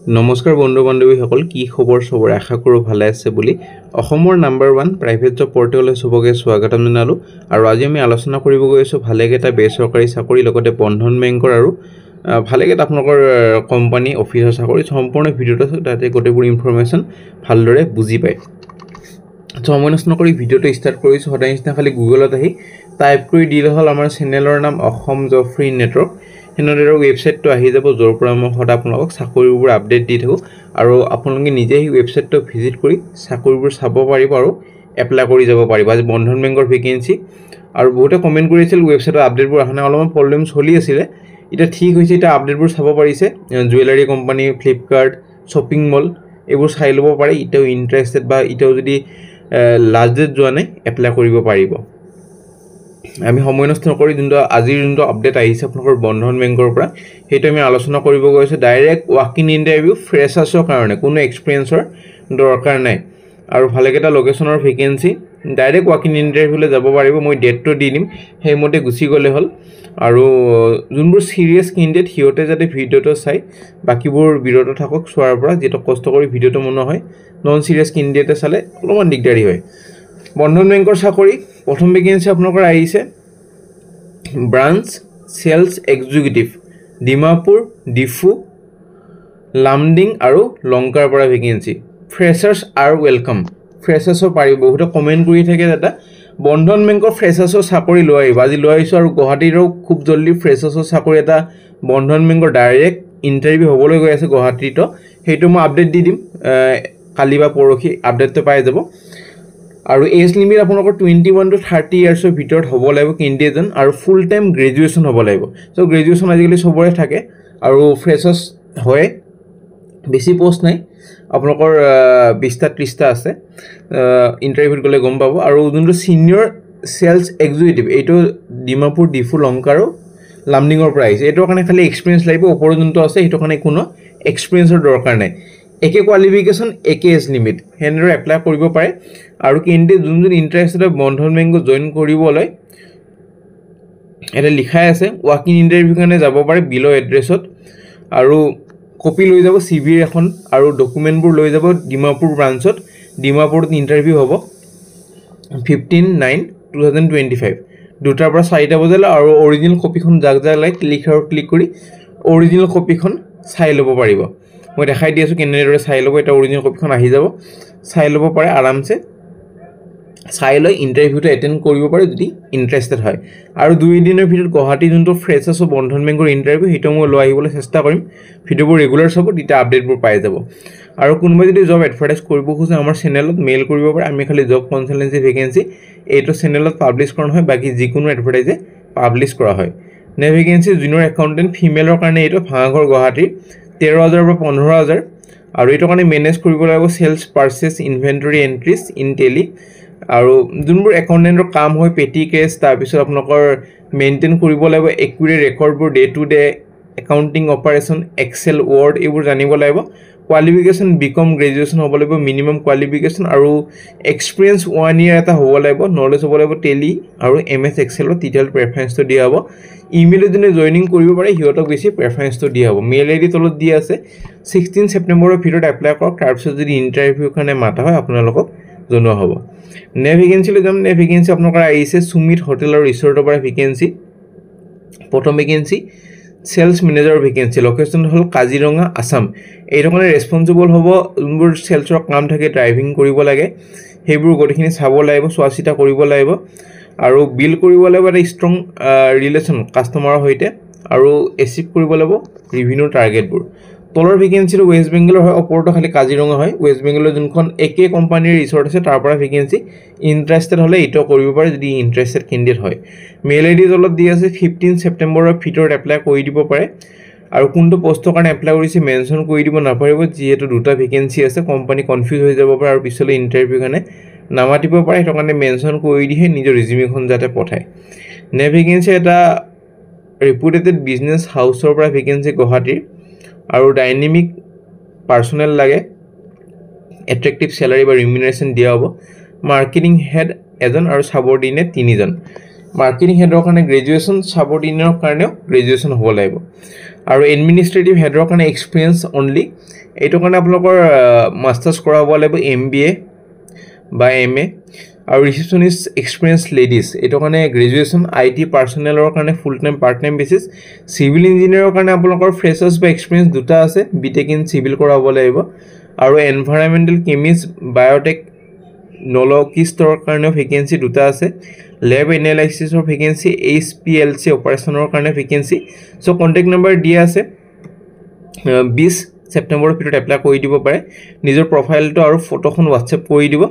নমস্কাৰ বন্ধু বান্ধৱীসকল কি খবৰ সবৰ আশা কৰো ভালে আছে বুলি অসমৰ নাম্বাৰ 1 প্ৰাইভেট জব পৰ্টেললৈ সবকে স্বাগতম জনালো আৰু আজি আমি আলোচনা কৰিব গৈছো ভালেকেটা বেচৰকাৰী চাকৰি লগতে বন্ধন বেংকৰ আৰু ভালেকেটা আপোনালোকৰ কোম্পানী অফিচৰ চাকৰি সম্পূৰ্ণ ভিডিওটো তাতে গোটেইবোৰ ইনফৰমেশন ভালদৰে বুজি পায় সময় নষ্ট নকৰি ভিডিওটো ষ্টাৰ্ট কৰিছো সদায় নিচিনা খালি গুগলত আহি টাইপ কৰি দিলে হল আমাৰ চেনেলৰ নাম অসম জব ফ্ৰী নেটৱৰ্ক হেনৰৰ ওয়েবসাইটটো আহি যাব যৰ পৰা মই সদা আপোনালোকক চাকৰিবোৰ আপডেট দি থাকো আৰু আপোনালোকে নিজে এই ওয়েবসাইটটো ভিজিট কৰি চাকৰিবোৰ চাব পাৰিব আৰু এপ্লাই কৰি যাব পাৰিব আজি বন্ধন বেংকৰ ভেকেন্সি আৰু বহুতে কমেন্ট কৰিছিল ওয়েবসাইটৰ আপডেটবোৰ আহনা অলপমান প্ৰবলেম চলি আছিল এটা ঠিক হৈছে এটা আপডেটবোৰ চাব পাৰিছে jewellery company Flipkart shopping mall এইবোৰ চাই ল'ব পাৰে ইটাও ইন্টাৰেস্টেড বা ইটাও যদি লাষ্ট ডেট যোৱা নাই এপ্লাই কৰিব পাৰিব আমি সময় নষ্ট নকৰি আজিৰ আপডেট আহিছে আপোনালোকৰ বন্ধন বেংকৰ পৰা হেতু আমি আলোচনা কৰিব গৈছো ডাইৰেক্ট ওয়াক ইন ইন্টাৰভিউ ফ্ৰেছাৰ্ছৰ কাৰণে কোনো এক্সপেৰিয়েন্সৰ দৰকাৰ নাই আৰু ভালেকেটা লোকেশনৰ ভেকেন্সি ডাইৰেক্ট ওয়াক ইন ইন্টাৰভিউলৈ যাব পাৰিব মই ডেটটো দি দিম হেমতে গুছি গলে হল আৰু যোনবোৰ সিৰিয়াস ক্যান্ডিডেট হিয়তে যাতে ভিডিওটো চাই বাকিবোৰ বিৰত থাকক সোৱাৰ পৰা যেটো কষ্ট কৰি ভিডিওটো মন হয় নন সিৰিয়াস ক্যান্ডিডেটে চালে অলপমান দিগদাৰি হয় বন্ধন বেংকৰ চাকৰি প্ৰথম ভেকেন্সি আপোনালোকৰ আহিছে branch sales executive Dimapur Diphu Lumding আৰু লংকাৰ পৰা ভেকেন্সি ফ্ৰেছাৰ্ছ আৰ ওয়েলকাম ফ্ৰেছাৰ্ছৰ পাৰিব বহুত কমেন্ট কৰি থাকে দাদা বন্ধন বেংকৰ ফ্ৰেছাৰ্ছৰ চাকৰি লৈ আহিব আজি লৈ আহিছো আৰু গুৱাহাটীৰো খুব জলদি ফ্ৰেছাৰ্ছৰ চাকৰি এটা বন্ধন বেংকৰ ডাইৰেক্ট ইন্টাৰভিউ হ'বলৈ গৈ আছে গুৱাহাটীতো হেতু মই আপডেট দি দিম কালি বা পৰখি আপডেটটো পাই যাব আৰু এজ লিমিট আপোনালোকৰ 21 to 30 ইয়াৰ্ছৰ ভিতৰত হ'ব লাগিব ক্যান্ডিডেটজন আৰু ফুল টাইম গ্ৰেজুৱেচন হ'ব লাগিব সো গ্ৰেজুৱেচন আজিকালি সবৰে থাকে আৰু ফ্ৰেছাৰ্ছ হয় বেছি পোষ্ট নাই আপোনালোকৰ 20 টা 30 টা আছে ইন্টাৰভিউত গলে গম পাব আৰু যোনটো সিনিয়ৰ সেলস এক্সিকিউটিভ এইটো ডিমাপুৰ ডিফু লংকাৰ লামডিঙৰ পৰা আহিছে এইটো কাৰণে খালি এক্সপেৰিয়েন্স লাগিব ওপৰ যোনটো আছে এইটো কাৰণে কোনো এক্সপেৰিয়েন্সৰ দৰকাৰ নাই একে কোৱালিফিকেশন একে এজ লিমিট হেনৰে এপ্লাই কৰিব পাৰে আৰু ক্যান্ডিডেট যোন ইন্টাৰেস্টেড বন্ধন বেংকত জয়েন কৰিবলৈ এটা লিখাই আছে ওয়াক ইন ইন্টাৰভিউ কাৰণে যাব পাৰে বিলো এড্ৰেছত আৰু কপি লৈ যাব সিভি এখন আৰু ডকুমেন্টবোৰ লৈ যাব ডিমাপুৰ ব্ৰাঞ্চত ডিমাপুৰত ইন্টাৰভিউ হ'ব 15/9/2025 দুটাৰ পৰা 4টা বজালৈ আৰু অৰিজিনাল কপিখন জাগ লাইক ক্লিক কৰি অৰিজিনাল কপিখন চাই ল'ব পাৰিব মই দেখাই দি আছো কেনেদৰে চাই ল'ব এটা অৰিজিনাল কপিখন আহি যাব চাই ল'ব পাৰে আৰামছে চাই লৈ ইন্টাৰভিউটো এটেন্ড কৰিব পাৰে যদি ইন্টাৰেস্টেড হয় আৰু 2 দিনৰ ভিতৰত গুৱাহাটী যোনটো ফ্ৰেছাৰ্ছ বন্ধন বেংকৰ ইন্টাৰভিউ হিটো মই লৈ আহিবলৈ চেষ্টা কৰিম ভিডিওবোৰ ৰেগুলাৰ চাব দিটা আপডেটবোৰ পাই যাব আৰু কোনোবা যদি জব এডভাৰটাইজ কৰিব খোজে আমাৰ চেনেলত মেইল কৰিব পাৰে আমি খালি জব কনসালটেন্সি ভেকেন্সি এইটো চেনেলত পাবলিশ কৰা হয় বাকি যিকোনো এডভাৰটাইজে পাবলিশ কৰা হয় নে ভেকেন্সি জুনিয়ৰ একাউন্টেন্ট ফিমেলৰ কাৰণে এইটো ভাঙাঘৰ গুৱাহাটী 13000 পৰা 15000 আৰু এইটো কাৰণে মেনেজ কৰিব লাগিব sales purchase inventory এন্ট্ৰিজ in tele আৰু যোনবোৰ একাউন্টেন্টৰ কাম হয় পেটি কেছ তাৰ পিছত আপোনালোকৰ মেইনটেইন কৰিব লাগিব একুৰেট ৰেকৰ্ডবোৰ day to day accounting operation Excel Word এইবোৰ জানিব লাগিব কোৱালিফিকেশন বিকম গ্ৰেজুৱেচন হ'ব লাগিব মিনিমাম কোৱালিফিকেশন আৰু এক্সপেৰিয়েন্স 1 ইয়াৰ এটা হ'ব লাগিব নলেজ হ'ব লাগিব টেলি আৰু এমএছ এক্সেলৰ ডিটেইল প্ৰেফাৰেন্সটো দিয়া হ'ব ইমেইলত যদি জয়েনিং কৰিব পাৰে হিয়তক বেছি প্ৰেফাৰেন্সটো দিয়া হ'ব মেইল আইডি তলত দিয়া আছে 16 সেপ্টেম্বৰৰ ভিতৰত এপ্লাই কৰক তাৰ পিছত যদি ইন্টাৰভিউ কাৰণে মাতা হয় আপোনালোকক জনোৱা হ'ব নে ভেকেন্সি লৈ যাম নে ভেকেন্সি আপোনালোকৰ আহিছে সুমিত হোটেল আৰু ৰিসৰ্টৰ পৰা ভেকেন্সি প্ৰথম vacancy sales manager vacancy location হল কাজিৰঙা আসাম এইটো কাৰণে ৰেসপন্সিবল হ'ব যোনবোৰ সেলসৰ কাম থাকে ড্ৰাইভিং কৰিব লাগে হেবোৰ গটিখিনি চাব লাগিব সোৱাচিতা কৰিব লাগিব আৰু বিল কৰিব লাগিব এটা ষ্ট্ৰং ৰিলেশন কাস্টমাৰৰ হৈতে আৰু এচিভ কৰিব লাগিব ৰেভিনিউ টাৰ্গেটবোৰ তলৰ ভেকেন্সি ওয়েস্ট বেংগলৰ হয় ওপৰটো খালি কাজিৰঙা হয় ওয়েস্ট বেংগলৰ যোনখন একে কোম্পানীৰ ৰিসৰ্ট আছে তাৰ পৰা ভেকেন্সি ইন্টাৰেস্টেড হলে ইটো কৰিব পাৰে যদি ইন্টাৰেস্টেড ক্যান্ডিডেট হয় মেইল আইডি তলত দি আছে 15 সেপ্টেম্বৰৰ ভিতৰত এপ্লাই কৰি দিব পাৰে আৰু কোনটো পোষ্টৰ কাৰণে এপ্লাই কৰিছে মেনশন কৰি দিব নাপাৰিব যিহেতু দুটা ভেকেন্সি আছে কোম্পানী কনফিউজ হৈ যাব পাৰে আৰু পিছলৈ ইন্টাৰভিউ কাৰণে নামাতিব পাৰে হেতু কাৰণে মেনশন কৰি দিহে নিজৰ ৰিজিউমিখন যাতে পঠায় নে ভেকেন্সি এটা ৰেপুটেটেড বিজনেছ হাউছৰ পৰা ভেকেন্সি গুৱাহাটীৰ আৰু ডাইনামিক পাৰ্সোনেল লাগে এট্ৰেক্টিভ স্যালাৰি বা ৰিমিনাৰেশন দিয়া হ'ব মাৰ্কেটিং হেড এজন আৰু সাবঅৰ্ডিনেট 3 জন মাৰ্কেটিং হেডৰ কাৰণে গ্ৰেজুৱেচন সাবঅৰ্ডিনেটৰ কাৰণেও গ্ৰেজুৱেচন হ'ব লাগিব আৰু এডমিনিষ্ট্ৰেটিভ হেডৰ কাৰণে এক্সপিৰিয়েঞ্চ অনলি এইটো কাৰণে আপোনালোকৰ মাষ্টাৰ্ছ কৰা হ'ব লাগিব MBA বা MA আৰু ৰিসেপশনিষ্ট এক্সপিৰিয়েঞ্চ লেডিজ এইটো কাৰণে গ্ৰেজুৱেশ্যন IT পাৰ্চনেলৰ কাৰণে full time part time basis civil ইঞ্জিনিয়াৰৰ কাৰণে আপোনালোকৰ ফ্ৰেছাৰ্ছ বা এক্সপিৰিয়েঞ্চ দুটা আছে বিটেক ইন সিভিল কৰা হ'ব লাগিব আৰু এনভাইৰনমেণ্টেল কেমিষ্ট বায়োটেক নলকিষ্টৰ কাৰণে ভেকেন্সি দুটা আছে ল্যাব এনালাইসিসৰ ভেকেন্সি HPLC অপাৰেশনৰ কাৰণে ভেকেন্সি সো কন্টাক্ট নম্বৰ দিয়া আছে 20 সেপ্টেম্বৰৰ ভিতৰত এপ্লাই কৰি দিব পাৰে নিজৰ প্ৰফাইলটো আৰু ফটোখন WhatsApp কৰি দিব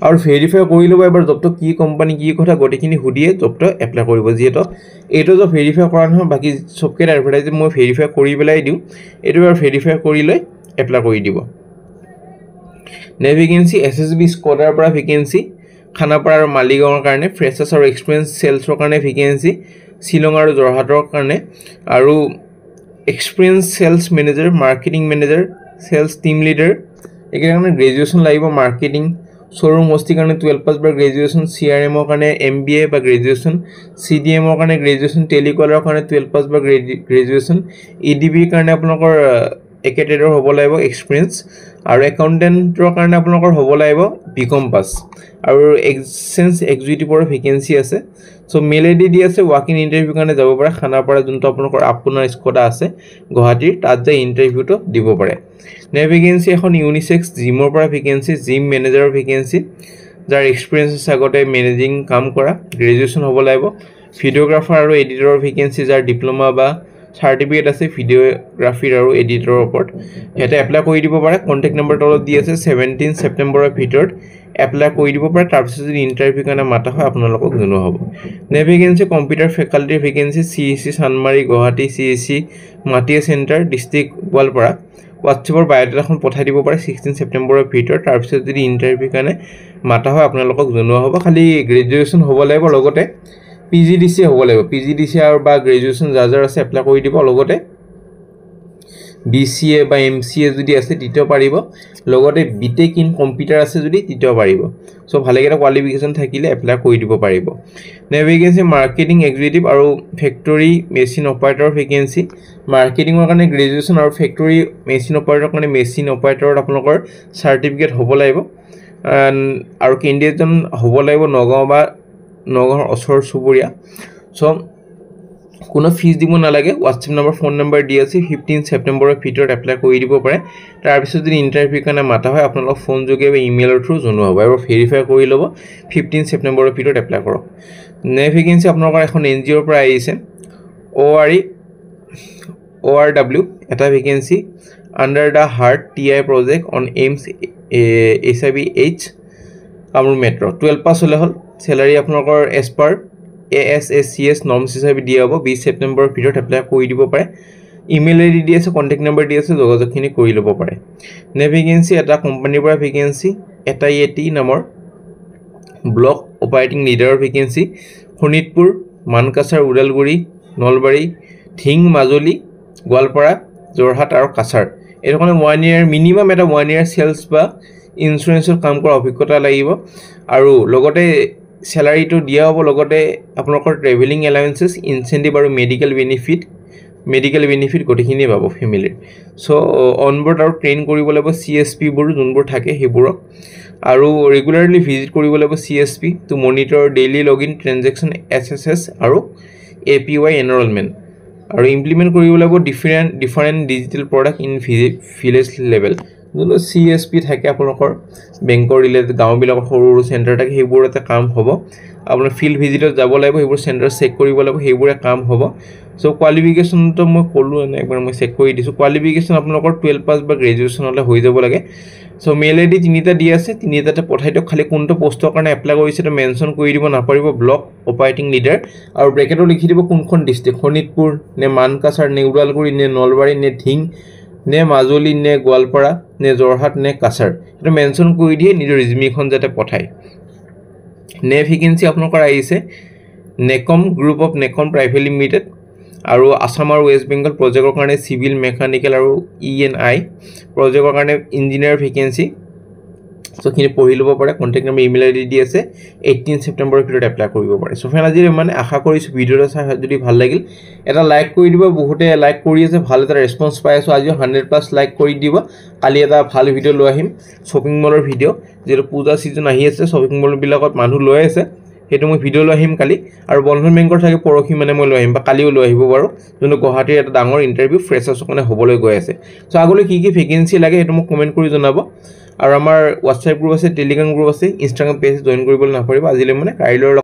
আৰু ভেৰিফাই কৰি ল'ব এবাৰ জবটো কি কোম্পানী কি কথা গটেখিনি হুডিয়ে জবটো এপ্লাই কৰিব যিহেতু এইটো যে ভেৰিফাই কৰা নহয় বাকি সবকে এডভাৰটাইজ মই ভেৰিফাই কৰি বেলাই দিও এইটো এবাৰ ভেৰিফাই কৰি লৈ এপ্লাই কৰি দিব নে ভেকেন্সি SSB স্কোয়াডৰ পৰা ভেকেন্সি খানাপাৰা আৰু মালিগাঁৱৰ কাৰণে ফ্ৰেছাৰ্ছ আৰু এক্সপিৰিয়েঞ্চ সেলছৰ কাৰণে ভেকেন্সি শিলং আৰু জৰহাটৰ কাৰণে আৰু experience sales manager marketing manager sales team leader একেকাৰণে গ্ৰেজুৱেশ্যন লাগিব মাৰ্কেটিং শোৰুম হোষ্টিং কাৰণে 12 পাছ বা গ্ৰেজুৱেশ্যন CRM ৰ কাৰণে MBA বা গ্ৰেজুৱেশ্যন CDM ৰ কাৰণে গ্ৰেজুৱেশ্যন টেলিকলাৰৰ কাৰণে 12 পাছ বা গ্ৰেজুৱেশ্যন EDB ৰ কাৰণে আপোনালোকৰ একেটেডৰ হ'ব লাগিব এক্সপিৰিয়েঞ্চ আৰু একাউন্টেন্টৰ কাৰণে আপোনালোকৰ হ'ব লাগিব BCom পাছ আৰু এক্সচেঞ্জ এক্সিকিউটিভৰ ভেকেন্সি আছে সো মেল আইডি দি আছে ওয়াক ইন ইন্টাৰভিউ কাৰণে যাব পাৰে খানাপাৰা যোনটো আপোনালোকৰ আপোনাৰ স্কোডা আছে গুৱাহাটীৰ তাত যে ইন্টাৰভিউটো দিব পাৰে নে ভেকেন্সি এখন ইউনিসেক্স জিমৰ পৰা ভেকেন্সি জিম মেনেজাৰৰ ভেকেন্সি যাৰ এক্সপিৰিয়েঞ্চ আছে আগতে মেনেজিং কাম কৰা গ্ৰেজুৱেশ্যন হ'ব লাগিব ভিডিওগ্ৰাফাৰ আৰু এডিটৰৰ ভেকেন্সি যাৰ ডিপ্লোমা বা সাৰ্টিফিকেট আছে ভিডিওগ্ৰাফিৰ আৰু এডিটৰৰ ওপৰত হেতে এপ্লাই কৰি দিব পাৰে কন্টাক্ট নম্বৰ তলত দি আছে 17 সেপ্টেম্বৰৰ ভিতৰত এপ্লাই কৰি দিব পাৰে তাৰ পিছত যদি ইন্টাৰভিউ কাৰণে মাতা হয় আপোনালোকক জনোৱা হ'ব নে ভেকেন্সি কম্পিউটাৰ ফেকাল্টিৰ vacancy CEC Sanmari Guwahati CEC Matia centre district Goalpara WhatsAppৰ বায়োডাটাখন পঠাই দিব পাৰে 16 সেপ্টেম্বৰৰ ভিতৰত তাৰ পিছত যদি ইন্টাৰভিউ কাৰণে মাতা হয় আপোনালোকক জনোৱা হ'ব খালি গ্ৰেজুৱেশ্যন হ'ব লাগিব লগতে PGDC হ'ব লাগিব PGDC আৰু বা গ্ৰেজুৱেশ্যন যাৰ আছে এপ্লাই কৰি দিব লগতে BCA বা MCA যদি আছে দিতেও পাৰিব লগতে বিটেক ইন কম্পিউটাৰ আছে যদি দিতেও পাৰিব সো ভালেকেটা কোৱালিফিকেশন থাকিলে এপ্লাই কৰি দিব পাৰিব নে ভেকেন্সি মাৰ্কেটিং এক্সিকিউটিভ আৰু ফেক্টৰী মেচিন অপাৰেটৰ ভেকেন্সি মাৰ্কেটিংৰ কাৰণে গ্ৰেজুৱেশ্যন আৰু ফেক্টৰী মেচিন অপাৰেটৰৰ কাৰণে মেচিন অপাৰেটৰত আপোনালোকৰ সাৰ্টিফিকেট হ'ব লাগিব আৰু কেণ্ডিডেটজন হ'ব লাগিব নগাঁও বা নগাঁৱৰ ওচৰ চুবুৰীয়া সো কোনো ফিজ দিব নালাগে WhatsApp নম্বৰ ফোন নম্বৰ দি আছে 15 সেপ্টেম্বৰৰ ভিতৰত এপ্লাই কৰি দিব পাৰে তাৰ পিছত যদি ইন্টাৰভিউ কাৰণে মাতা হয় আপোনালোক ফোন যোগে বা ইমেইলৰ থ্ৰু জনোৱা হ'ব আৰু ভেৰিফাই কৰি ল'ব 15 সেপ্টেম্বৰৰ ভিতৰত এপ্লাই কৰক নে ভেকেন্সি আপোনালোকৰ এখন NGOৰ পৰা আহিছে ORW এটা vacancy under da heart TI project on AIIMS HIVH Kamrup metro 12 পাছ হ'লে হ'ল স্যালাৰি আপোনালোকৰ এজ পাৰ ASACS নৰ্মছ হিচাপে দিয়া হ'ব 20 সেপ্টেম্বৰৰ ভিতৰত এপ্লাই কৰি দিব পাৰে ইমেইল আইডি দি আছে কন্টাক্ট নম্বৰ দি আছে যোগাযোগখিনি কৰি ল'ব পাৰে নে ভেকেন্সি এটা কোম্পানীৰ পৰা ভেকেন্সি এটা এটি নামৰ ব্লক অপাৰেটিং লিডাৰৰ ভেকেন্সি শোণিতপুৰ মানকাছাৰ উদালগুৰি নলবাৰী ধিং মাজুলী গোৱালপাৰা জৰহাট আৰু কাছাৰ এই কাৰণে 1 ইয়াৰ মিনিমাম এটা 1 ইয়াৰ সেলছ বা ইনস্যুৰেন্সৰ কাম কৰা অভিজ্ঞতা লাগিব আৰু লগতে স্যালাৰিটো দিয়া হ'ব লগতে আপোনালোকৰ ট্ৰেভেলিং এলাউৱেন্সেস ইনসেন্টিভ আৰু মেডিকেল বেনিফিট গটিখিনি পাব ফ্যামিলিৰ সো অনবোৰ্ড আৰু ট্ৰেইন কৰিব লাগিব CSP বোৰ যোনবোৰ থাকে হেবোৰক আৰু ৰেগুলাৰলি ভিজিট কৰিব লাগিব CSP to monitor daily login transaction SSS আৰু APY এনৰলমেন্ট আৰু ইমপ্লিমেন্ট কৰিব লাগিব different digital product in village level যোনটো CSP থাকে আপোনালোকৰ বেংকৰ ৰিলেটেড গাঁওবিলাকৰ সৰু সৰু চেণ্টাৰ থাকে হেবোৰ এটা কাম হ'ব আপোনাৰ ফিল্ড ভিজিটত যাব লাগিব হেবোৰ চেণ্টাৰ চেক কৰিব লাগিব হেবোৰে কাম হ'ব সো কোৱালিফিকেশনটো মই ক'লো এনে একবাৰ মই চেক কৰি দিছো কোৱালিফিকেশন আপোনালোকৰ 12 পাছ বা গ্ৰেজুৱেশ্যন হলে হৈ যাব লাগে সো মেল আইডি তিনিটা দি আছে তিনিটাতে পঠাই দিয়ক খালি কোনটো পোষ্টৰ কাৰণে এপ্লাই কৰিছে তো মেনশন কৰি দিব নাপাৰিব ব্লক অপাৰেটিং লিডাৰ আৰু ব্ৰেকেটত লিখি দিব কোনখন ডিস্ট্ৰিক্ট শোণিতপুৰ নে মানকাছাৰ নে উদালগুৰি নে নলবাৰী নে ধিং নে মাজুলী নে গোৱালপাৰা নে জৰহাট নে কাছাৰ এটা মেনশন কৰি দিয়ে নিজৰ ৰিজুমিখন যাতে পঠায় নে ভেকেন্সি আপোনালোকৰ আহিছে নেকম গ্ৰুপ অফ নেকম প্ৰাইভেট লিমিটেড আৰু আসাম আৰু ওয়েষ্ট বেংগল প্ৰজেক্টৰ কাৰণে সিভিল মেকানিক্যাল আৰু ENI প্ৰজেক্টৰ কাৰণে ইঞ্জিনিয়াৰ ভেকেন্সি সো খিনি পঢ়ি ল'ব পাৰে কন্টেক্ট নাম্বাৰ ইমেইল আইডি দি আছে 18 ছেপ্টেম্বৰৰ ভিতৰত এপ্লাই কৰিব পাৰে সো ফ্ৰেণ্ড আজি মানে আশা কৰিছো ভিডিওটো চাই যদি ভাল লাগিল এটা লাইক কৰি দিব বহুতে লাইক কৰি আছে ভাল এটা ৰেসপন্স পাই আছো আজি 100+ লাইক কৰি দিব কালি এটা ভাল ভিডিও লৈ আহিম শপিং মলৰ ভিডিও যেটো পূজা সিজন আহি আছে শপিং মল বিলাকত মানুহ লৈ আছে হেতু মই ভিডিও লৈ আহিম কালি আৰু বন্ধন বেংকৰ থাকে পৰখি মানে মই লৈ আহিম বা কালিও লৈ আহিব বাৰু যোনো গুৱাহাটীৰ এটা ডাঙৰ ইন্টাৰভিউ ফ্ৰেছাৰ্ছ কাৰণে হ'বলৈ গৈ আছে সো আগলৈ কি ভেকেন্সি লাগে হেতু মোক কমেন্ট কৰি জনাব আৰু আমাৰ WhatsApp গ্ৰুপ আছে টেলিগ্ৰাম গ্ৰুপ আছে ইনষ্টাগ্ৰাম পেজ জয়েন কৰিবলৈ নাপাৰিব আজিলৈ মানে কাইলৈৰ